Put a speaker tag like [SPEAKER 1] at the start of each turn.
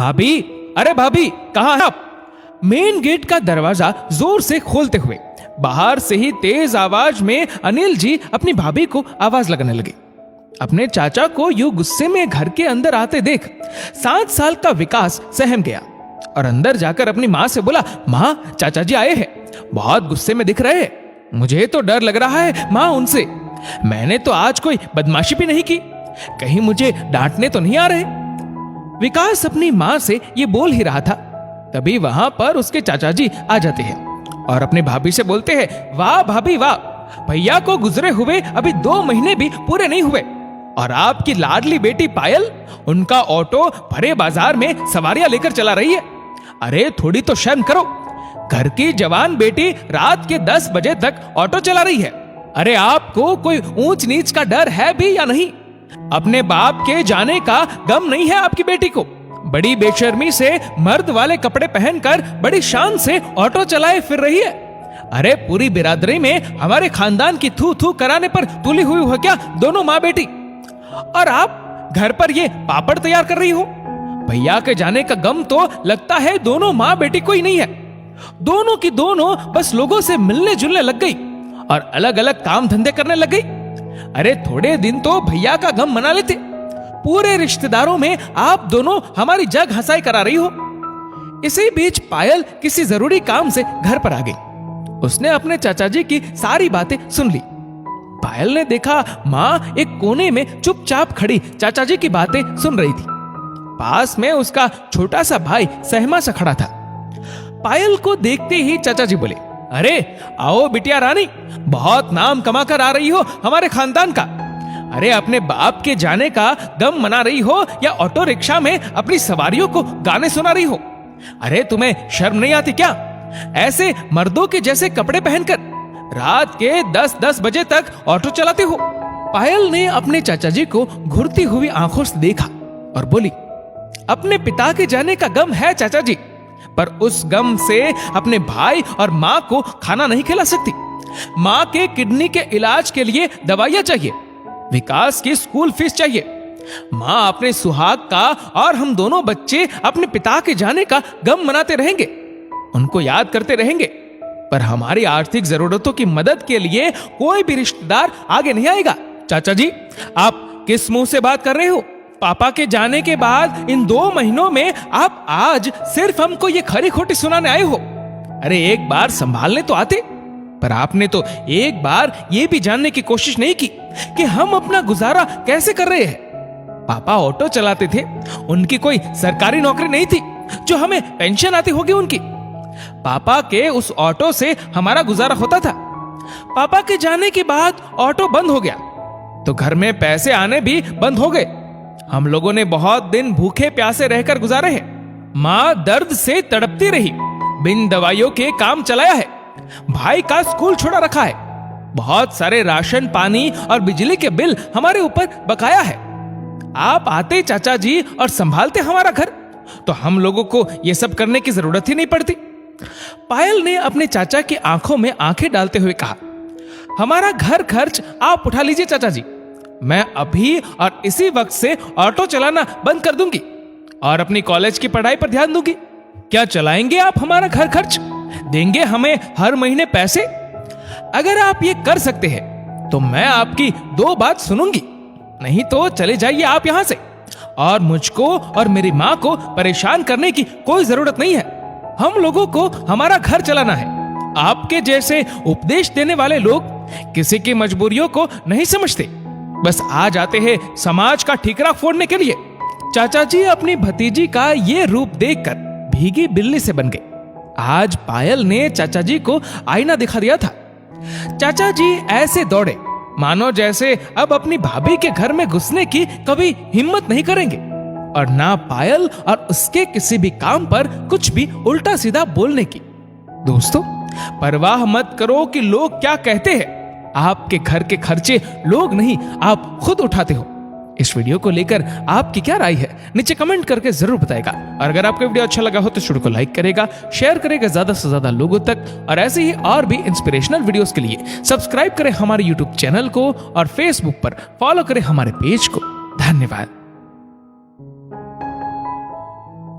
[SPEAKER 1] भाभी, अरे भाभी, कहाँ हैं आप? मेन गेट का दरवाजा जोर से खोलते हुए बाहर से ही तेज आवाज में अनिल जी अपनी भाभी को आवाज लगाने लगे। अपने चाचा को यूं गुस्से में घर के अंदर आते देख 7 साल का विकास सहम गया और अंदर जाकर अपनी माँ से बोला, माँ, चाचा जी आए हैं, बहुत गुस्से में दिख रहे हैं। मुझे तो डर लग रहा है माँ उनसे। मैंने तो आज कोई बदमाशी भी नहीं की, कहीं मुझे डांटने तो नहीं आ रहे। विकास अपनी माँ से ये बोल ही रहा था, तभी वहां पर उसके चाचा जी आ जाते हैं और अपनी भाभी से बोलते हैं, वाह भाभी वाह, भैया को गुजरे हुए अभी 2 महीने भी पूरे नहीं हुए और आपकी लाडली बेटी पायल उनका ऑटो भरे बाजार में सवारियां लेकर चला रही है। अरे थोड़ी तो शर्म करो, घर की जवान बेटी रात के 10 बजे तक ऑटो चला रही है। अरे आपको कोई ऊंच नीच का डर है भी या नहीं? अपने बाप के जाने का गम नहीं है आपकी बेटी को? बड़ी बेशर्मी से मर्द वाले कपड़े पहनकर बड़ी शान से ऑटो चलाए फिर रही है। अरे पूरी बिरादरी में हमारे खानदान की थू थू कराने पर तुली हुई हो क्या दोनों माँ बेटी? और आप घर पर ये पापड़ तैयार कर रही हो। भैया के जाने का गम तो लगता है दोनों माँ बेटी को ही नहीं है। दोनों की दोनों बस लोगों से मिलने जुलने लग गई और अलग अलग काम धंधे करने लग गई। अरे थोड़े दिन तो भैया का गम मना लेते। पूरे रिश्तेदारों में आप दोनों हमारी जग हंसाई करा रही हो। इसी बीच पायल किसी जरूरी काम से घर पर आ गई। उसने अपने चाचा जी की सारी बातें सुन ली। पायल ने देखा माँ एक कोने में चुपचाप खड़ी चाचा जी की बातें सुन रही थी। पास में उसका छोटा सा भाई सहमा सा खड़ा था। पायल को देखते ही चाचा जी बोले, अरे आओ बिटिया रानी, बहुत नाम कमा कर आ रही हो हमारे खानदान का। अरे अपने बाप के जाने का गम मना रही हो या ऑटो रिक्शा में अपनी सवारियों को गाने सुना रही हो? अरे तुम्हें शर्म नहीं आती क्या? ऐसे मर्दों के जैसे कपड़े पहनकर रात के 10-10 बजे तक ऑटो चलाते हो? पायल ने अपने चाचा जी को घुरती हुई आंखों से देखा और बोली, अपने पिता के जाने का गम है चाचा जी, पर उस गम से अपने भाई और माँ को खाना नहीं खिला सकती। माँ के किडनी के इलाज के लिए दवाइयां चाहिए, विकास की स्कूल फीस चाहिए। माँ अपने सुहाग का और हम दोनों बच्चे अपने पिता के जाने का गम मनाते रहेंगे, उनको याद करते रहेंगे, पर हमारी आर्थिक जरूरतों की मदद के लिए कोई भी रिश्तेदार आगे नहीं आएगा। चाचा जी, आप किस मुंह से बात कर रहे हो? पापा के जाने के बाद इन 2 महीनों में आप आज सिर्फ हमको ये खरी खोटी सुनाने आए हो। अरे एक बार संभालने तो आते। पर आपने तो एक बार ये भी जानने की कोशिश नहीं की कि हम अपना गुजारा कैसे कर रहे हैं। पापा ऑटो चलाते थे, उनकी कोई सरकारी नौकरी नहीं थी जो हमें पेंशन आती होगी उनकी। पापा के उस ऑटो से हमारा गुजारा होता था। पापा के जाने के बाद ऑटो बंद हो गया तो घर में पैसे आने भी बंद हो गए। हम लोगों ने बहुत दिन भूखे प्यासे रहकर गुजारे हैं। माँ दर्द से तड़पती रही, बिन दवाइयों के काम चलाया है। भाई का स्कूल छोड़ा रखा है। बहुत सारे राशन, पानी और बिजली के बिल हमारे ऊपर बकाया है। आप आते चाचा जी और संभालते हमारा घर, तो हम लोगों को यह सब करने की जरूरत ही नहीं पड़ती। पायल ने अपने चाचा की आंखों में आंखें डालते हुए कहा, हमारा घर खर्च आप उठा लीजिए चाचा जी। मैं अभी और इसी वक्त से ऑटो चलाना बंद कर दूंगी और अपनी कॉलेज की पढ़ाई पर ध्यान दूंगी। क्या चलाएंगे आप हमारा घर खर्च? देंगे हमें हर महीने पैसे? अगर आप ये कर सकते हैं तो मैं आपकी 2 बात सुनूंगी, नहीं तो चले जाइए आप यहां से। और मुझको और मेरी माँ को परेशान करने की कोई जरूरत नहीं है। हम लोगों को हमारा घर चलाना है। आपके जैसे उपदेश देने वाले लोग किसी की मजबूरियों को नहीं समझते, बस आ जाते हैं समाज का ठीकरा फोड़ने के लिए। चाचा जी अपनी भतीजी का ये रूप देखकर भीगी बिल्ली से बन गए। आज पायल ने चाचा जी को आईना दिखा दिया था। चाचा जी ऐसे दौड़े मानो जैसे अब अपनी भाभी के घर में घुसने की कभी हिम्मत नहीं करेंगे और ना पायल और उसके किसी भी काम पर कुछ भी उल्टा सीधा बोलने की। दोस्तों, परवाह मत करो कि लोग क्या कहते हैं। आपके घर के खर्चे लोग नहीं, आप खुद उठाते हो। इस वीडियो को लेकर आपकी क्या राय है नीचे कमेंट करके जरूर बताएगा। और अगर आपको वीडियो अच्छा लगा हो तो वीडियो को लाइक करेगा, शेयर करेगा ज्यादा से ज्यादा लोगों तक। और ऐसे ही और भी इंस्पिरेशनल वीडियोस के लिए सब्सक्राइब करें हमारे यूट्यूब चैनल को और फेसबुक पर फॉलो करें हमारे पेज को। धन्यवाद।